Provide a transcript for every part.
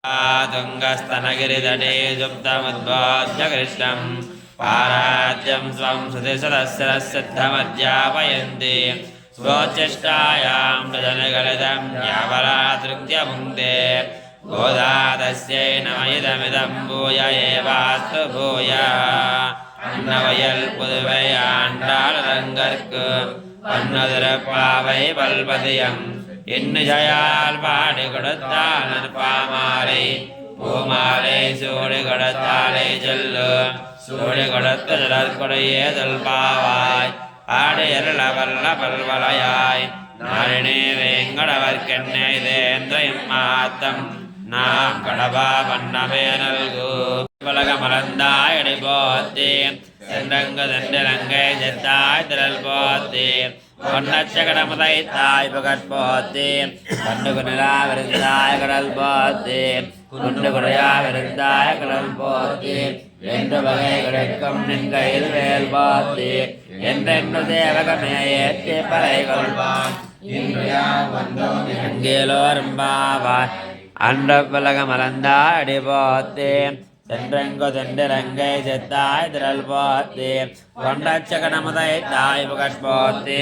तुङ्गस्तनगिरितटे सुप्तमुद्बोध्य कृष्णं पाराद्यं स्वं श्रुतिसदस्रसिद्धमध्यापयन्ति स्वोच्चिष्टायां प्रजनगलितं यावरातृत्य भुङ्क्ते गोदातस्यै नमयिदमिदं भूय एवास्तु भूय अन्नवयल् पुதுவை ஆண்டாளரங்கற்கு பன்னதிரப்பாவை பல்பதியம் இன்னிசையால் பாடி கொடுத்தால் நற்பாமாலை பூமாலை சூடி கொடுத்தாலை சொல்லு சூடி கொடுத்த ஜலற்கொடையேதல் பாவாய் ஆடையருள வல்ல பல்வலையாய் நாரினே வேங்கடவர்க்கென்னை தேந்திரம் மாத்தம் நாம் கடவா வண்ணமே நல்கு பலகமலந்தாயடி போத்தி சென்றங்கு சென்றிலங்கை செத்தாய் திரள் போத்தி பொன்னச்சகடமுதை தாய் புகழ் போத்தி கண்டுகு நிலாவிருந்தாய் கடல் போத்தி குண்டு குடையாவிருந்தாய் கடல் போத்தி என்று வகை கிடைக்கும் நின் கையில் வேல் போத்தி என்றென்று தேவகமே ஏற்றி பறை கொள்வான் எங்கேலோரும்பாவாய் அன்ற பலகமலந்தாய் அடி போத்தி சென்றெங்கு சென்றிலங்கை செத்தாய் திரள் போத்தி கொண்டச்சகடமுதை தாய் புகழ் போத்தி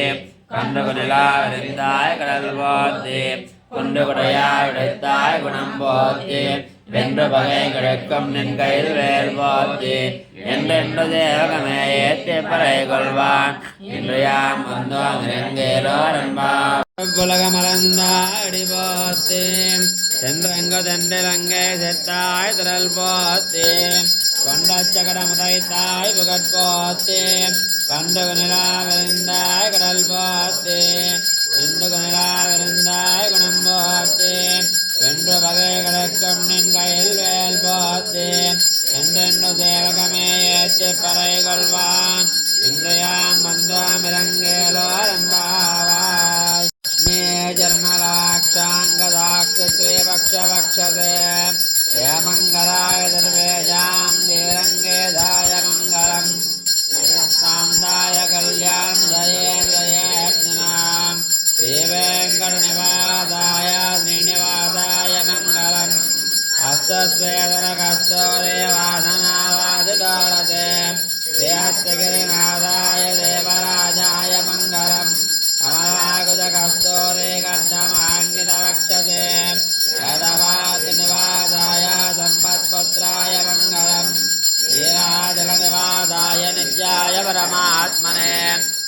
கண்டுகு நிலாவிருந்தாய் கடல் போத்தி குண்டு குடையாய் விடுத்தாய் குணம் போத்தி வென்று பகை கிடக்கும் நின் கையில் வேல் போத்தி என்றென்று தேவகமே ஏற்றி பறை கொள்வான் இன்று யாம் வந்தோம் இறங்கேலோரன்பா புலகமலந்தாடி போத்தி சென்றெங்கு சென்றிலங்கை செத்தாய் திரள் போத்தி கொண்டச்சகடமுதை தாய் புகழ் போத்தி கண்டுகு நிலாவிருந்தாய் கடல் போத்தி இந்துகு நிலாவிருந்தாய் குணம் போத்தி வென்று வகை கிடக்கும் நின் கையில் வேல் போத்தி என்றென்று தேவகமே ஏற்றி பறை கொள்வான் இன்றையாம் வந்தோம் இறங்கேலோரம்பாவாய் चरणलाक्षाङ्गदाक्षि श्रीवक्षवक्षते हे मङ्गलाय सर्वेषां श्रीरङ्गेधाय मङ्गलम् सान्दाय कल्याणदये जयेत्नां श्रीवेङ्कटनिवासाय श्रीनिवासाय मङ्गलम् हस्तस्वेदनकस्तूरीवासनावादिदोरते श्रीहस्तगिरिनाथाय देवराजाय मङ्गलम् कमलाकुजकस्तूरी कर्दमाङ्गितवक्षसे यदवातिनिवासाय सम्पत्पुत्राय मङ्गलम् वीराजलनिवासाय नित्याय परमात्मने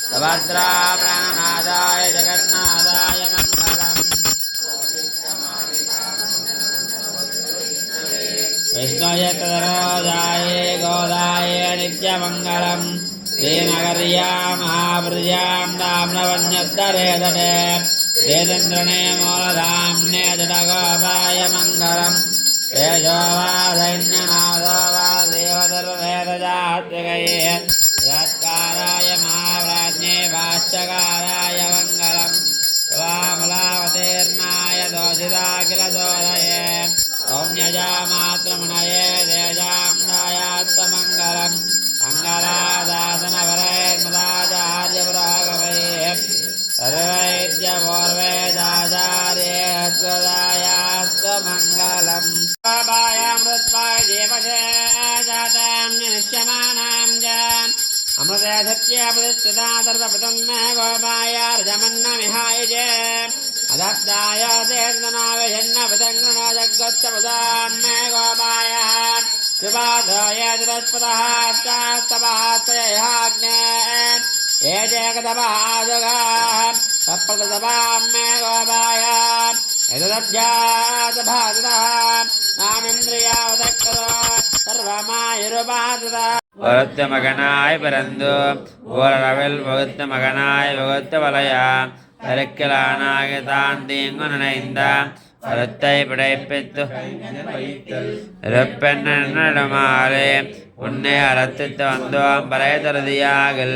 सुभद्रा प्राणनाथाय जगन्नाथाय मङ्गलम् विष्णुयतरोजाय गोदाय नित्यमङ्गलम् श्रीनगर्यां महापुर्यां ताम्रवन्यद्धरे तटे श्रीचन्द्रणे मूलधाम्ने जडगोपाय मङ्गलम् तेजो वा सैन्यनाथो वा देवतर्वेदजात्रिकये यत्काराय महाप्राज्ञे भाष्यकाराय मङ्गलम् स्वामलावतीर्णाय दोषिताखिलदोषये सौम्यजामात्रमुनये तेजां दायात्तमङ्गलम् मङ्गलादासनवरैर्मदाचार्यपुरागमये सर्वैद्यपूर्वैदाचार्यत्वदायास्तमङ्गलम् बायामृत्वाय देवसे जातां निश्यमानां च अमृते सत्यापतिष्ठिता सर्वपदं मे गोपायार्जमन्नमिहाय च अदत्ताय तेर्दनाविषन्नपदङ्गृणो जगत्समुदान् मे गोपायः सुबाधाय दुरस्पदः तास्तवास्तयहाग्ने ये जगदभादुगाः सप्रतसभां मे गोपाय यदब्जातभातः नामिन्द्रियावदक्करो सर्वमायुरुपातः वरुत्त मगनाय परंदु ओरवल वरुत्त मगनाय वरुत्त वलया परक्कलानागे तांतींगुनैंदा वरुत्तै पடைப்பித்து रप्पन्नडमाले उन्ने अरत्तित वंदों परेतरदियागल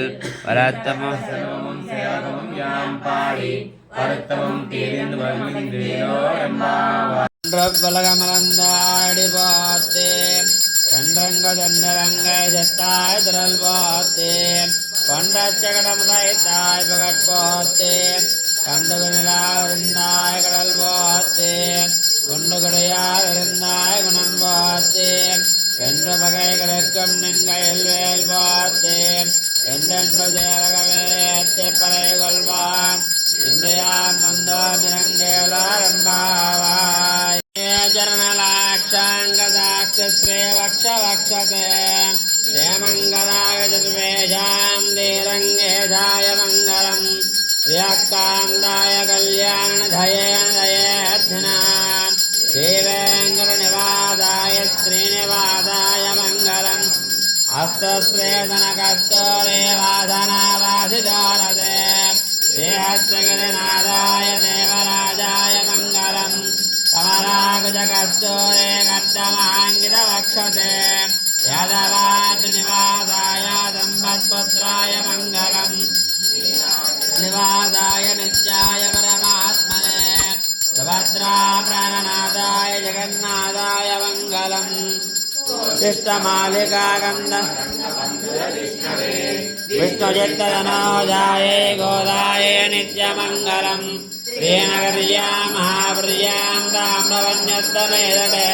वरत्तमं सेवकं यां पाड़ी वरत्तमं तीरिंद वर्मिंद्रियो एम्बावा रब्बलगमलंदाड़ी बाते कंडंग दंडरंगै जत्ताय दरल बाते पंडच्चकड़मदाय ताय भगत बाते कंडगनिला वृंदाय கடல் बाते குண்டுகடையார் இருந்தாய் நிற்கும் நின்கையில் வேல் பார்த்து என்றென்று தேவகவேத்தி பறை கொள்வான் இன்றையாம் வந்தோம் இறங்கேலாரம்பாவாய் चरणलाक्षाङ्गदाक्षत्रे वक्षवक्षते क्षेमङ्गलाय चतुर्वेशां धीरङ्गेधाय मङ्गलम् व्याक्तान्दाय कल्याणधयेन दयेऽर्थिना श्रीवेङ्कटनिवासाय श्रीनिवासाय मङ्गलम् हस्तश्रेधनकस्तूरे वासनावासिदोरते देहस्यगिरिनाथाय देवराजाय मङ्गलम् कमलाकुजकस्तूरे कर्दमाङ्गितवक्षते यादवाद्रिनिवासाय सम्पत्पुत्राय मङ्गलम् निवासाय नित्याय परमात्मने सुभद्रा प्राणनाथाय जगन्नाथाय मङ्गलम् शिष्टमालिकागन्ध विष्णुचित्तधनोजाय गोदाय नित्यमङ्गलम् श्रीनगर्यां महाप्रियां ताम्रवन्यस्तमेदटे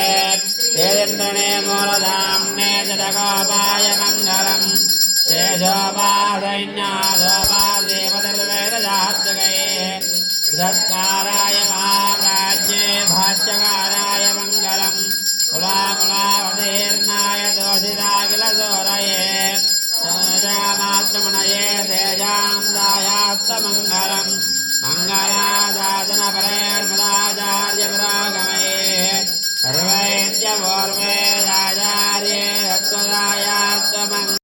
तेजेन्द्रणे मूलधाम्ने जटकोपाय मङ्गलम् तेजोपासैन्याधोपादेवदर्वेदजात्मकैः सत्काराय महाप्राज्ञे भाष्यकाराय मङ्गलम् कुलाकुलावतीर्णाय दोषिताखिलसोरये सजामात्रमनये तेजां दायास्तमङ्गलम् मङ्गलादासनपरेर्मदाचार्यपुरागमये सर्वैत्यपूर्वेदाचार्ये तत्त्वदाया